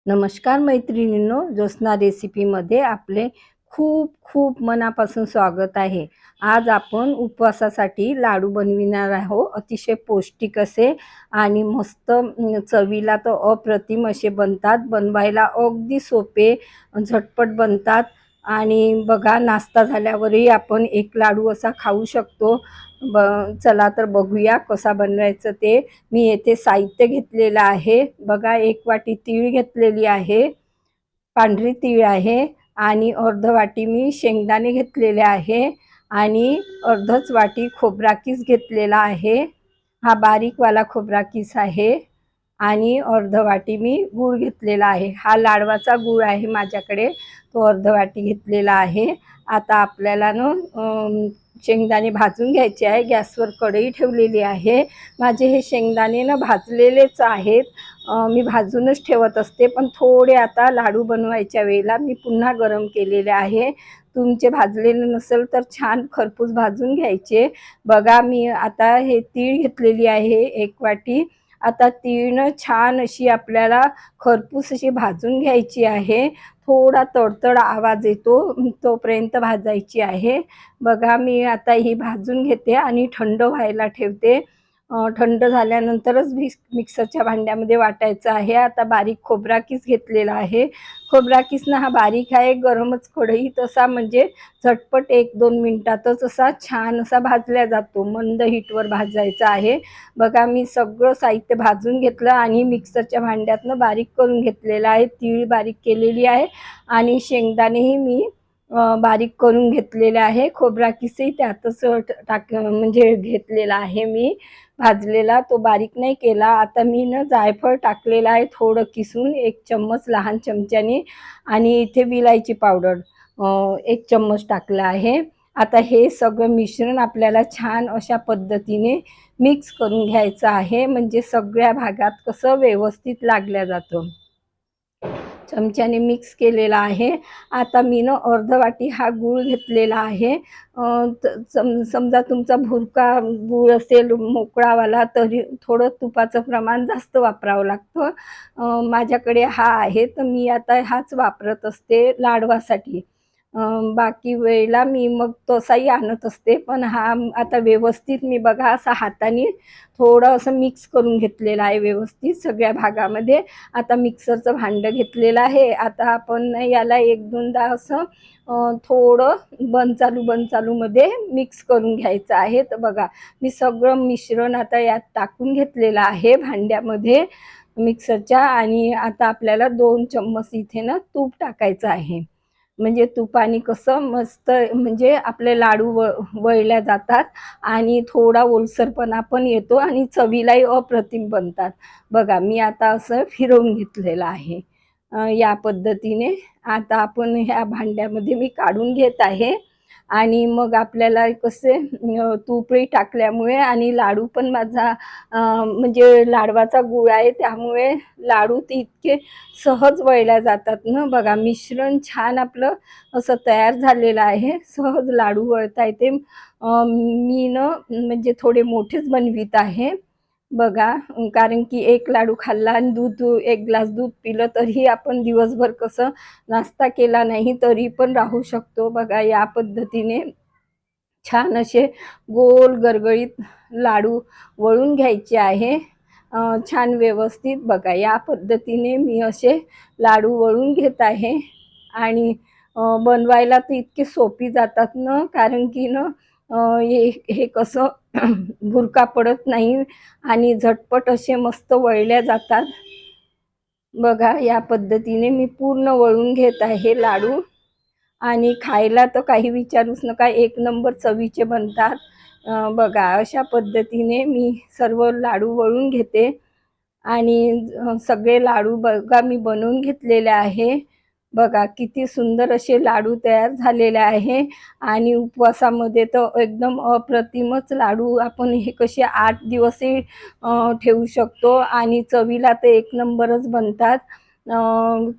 नमस्कार मैत्रिणींनो, ज्योत्स्ना रेसिपीमध्ये आपले खूप खूप मनापासून स्वागत आहे। आज आपण उपवासासाठी लाडू बनविणार आहोत। अतिशय पौष्टिक असे आणि मस्त चवीला तर अप्रतिम असे बनतात। बनवायला अगदी सोपे, झटपट बनतात आणि बघा नाश्ता झाल्यावरही आपण एक लाडू असा खाऊ शकतो। चला तर बघूया कसा बनवायचं ते। मी येथे साहित्य घेतलेलं आहे। बघा, एक वाटी तीळ घेतलेली आहे, पांढरी तीळ आहे आणि अर्ध वाटी मी शेंगदाणे घेतलेले आहे आणि अर्धच वाटी खोबरा किस घेतलेला आहे। हा बारीकवाला खोबरा किस आहे आणि अर्ध वाटी मी गूळ घेतलेला आहे। हा लाडवाचा गूळ आहे माझ्याकडे, तो अर्ध वाटी घेतलेला आहे। आता आपल्याला शेंगदाणे भाजून घ्यायचे आहे। गॅसवर कढई ठेवलेली आहे। माझे हे शेंगदाणे भाजलेलेच आहेत। मी भाजूनच ठेवत असते, पण थोडे आता लाडू बनवायच्या वेळेला मी पुन्हा गरम केलेले आहे। तुमचे भाजलेले नसेल तर छान खरपूस भाजून घ्यायचे। बघा, मी आता हे तीळ घेतलेली आहे एक वाटी। आता तीळ छान अशी आपल्याला खरपूस अशी भाजून घ्यायची आहे। थोडा तडतड आवाज येतो तोपर्यंत भाजायची आहे। बघा, मी आता ही भाजून घेते आणि थंड व्हायला ठेवते। थंड झाल्यानंतरच मिक्सरच्या भांड्यामध्ये वाटायचं आहे। आता बारीक खोबरा किस घेतलेला आहे। खोबरा किसना हा बारीक आहे। गरमच कढईत असा म्हणजे झटपट 1-2 मिनिटातच असा छान असा भाजला जातो। मंद हीटवर भाजायचा आहे। बघा, मी सगळं साहित्य भाजून घेतलं आणि मिक्सरच्या भांड्यातनं बारीक करून घेतलेलं आहे। तीळ बारीक केलेली आहे आणि शेंगदाणेही मी बारीक करून घेतलेले आहे। खोबरा किसही त्यातच म्हणजे घेतलेला आहे मी भाजलेला, तो बारीक नाही केला। आता मी जायफळ टाकलेला आहे थोडं किसून 1 चम्मच लहान चमच्याने आणि इथे विलायची पावडर 1 चम्मच टाकला आहे। आता हे सगळं मिश्रण आपल्याला छान अशा पद्धतीने मिक्स करून घ्यायचं आहे, म्हणजे सगळ्या भागात कसं व्यवस्थित लागल्या जातं। चमच्याने मिक्स केलेला आहे। आता मी अर्ध वाटी हा गूळ घेतलेला आहे। समजा तुमचा भुरका गूळ असेल मोकळावाला तरी थोडं तुपाचं प्रमाण जास्त वापरावं लागतं। माझ्याकडे हा आहे तर मी आता हाच वापरत असते लाडवासाठी। बाकी वेळेला मी मग तसाही आणत असते, पण हा आता व्यवस्थित मी बघा असा हाताने थोडं असं मिक्स करून घेतलेलं आहे व्यवस्थित सगळ्या भागामध्ये। आता मिक्सरचं भांडं घेतलेलं आहे। आता आपण याला 1-2दा असं थोडं बंद चालूमध्ये मिक्स करून घ्यायचं आहे। तर बघा, मी सगळं मिश्रण आता यात टाकून घेतलेलं आहे भांड्यामध्ये मिक्सरच्या आणि आता आपल्याला 2 चम्मच इथे तूप टाकायचं आहे। म्हणजे तुपाने कसं मस्त म्हणजे आपले लाडू वळल्या जातात आणि थोडा ओलसरपणा पण येतो आणि चवीलाही अप्रतिम बनतात। बघा, मी आता असं फिरवून घेतलेलं आहे। या पद्धतीने आता आपण ह्या भांड्यामध्ये मी काढून घेत आहे आणि मग आपल्याला कसे तूपही टाकल्यामुळे आणि लाडू पण माझा म्हणजे लाडवाचा गूळ आहे त्यामुळे लाडू ते इतके सहज वळल्या जातात ना। बघा, मिश्रण छान आपलं असं तयार झालेलं आहे, सहज लाडू वळता येते। मी म्हणजे थोडे मोठेच बनवित आहे बघा, कारण की एक लाडू खाल्ला आणि दूध 1 ग्लास दूध पिलं तरी आपण दिवसभर कसं नाश्ता केला नाही तरी पण राहू शकतो। बघा, या पद्धतीने छान असे गोल गरगरीत लाडू वळून घ्यायचे आहे छान व्यवस्थित। बघा, या पद्धतीने मी असे लाडू वळून घेत आहे आणि बनवायला तर इतके सोपी जातात ना, कारण की हे कसं भुरका पडत नाही आणि झटपट असे मस्त वळल्या जातात। बघा, या पद्धतीने मी पूर्ण वळून घेत आहे लाडू आणि खायला तर काही विचारूच नका, 1 नंबर चवीचे बनतात। बघा, अशा पद्धतीने मी सर्व लाडू वळून घेते आणि सगळे लाडू बघा मी बनवून घेतलेले आहे। बघा, किती सुंदर असे लाडू तयार झालेले आहे आणि उपवासामध्ये तर एकदम अप्रतिमच लाडू आपण हे कसे 8 दिवसही ठेवू शकतो आणि चवीला तर 1 नंबरच बनतात।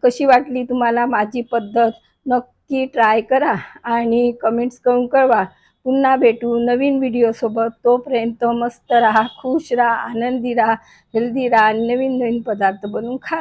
कशी वाटली तुम्हाला माझी पद्धत? नक्की ट्राय करा आणि कमेंट्स करून कळवा। पुन्हा भेटू नवीन व्हिडिओसोबत। तोपर्यंत मस्त राहा, खुश राहा, आनंदी राहा, हेल्दी राहा आणि नवीन पदार्थ बनवून खा।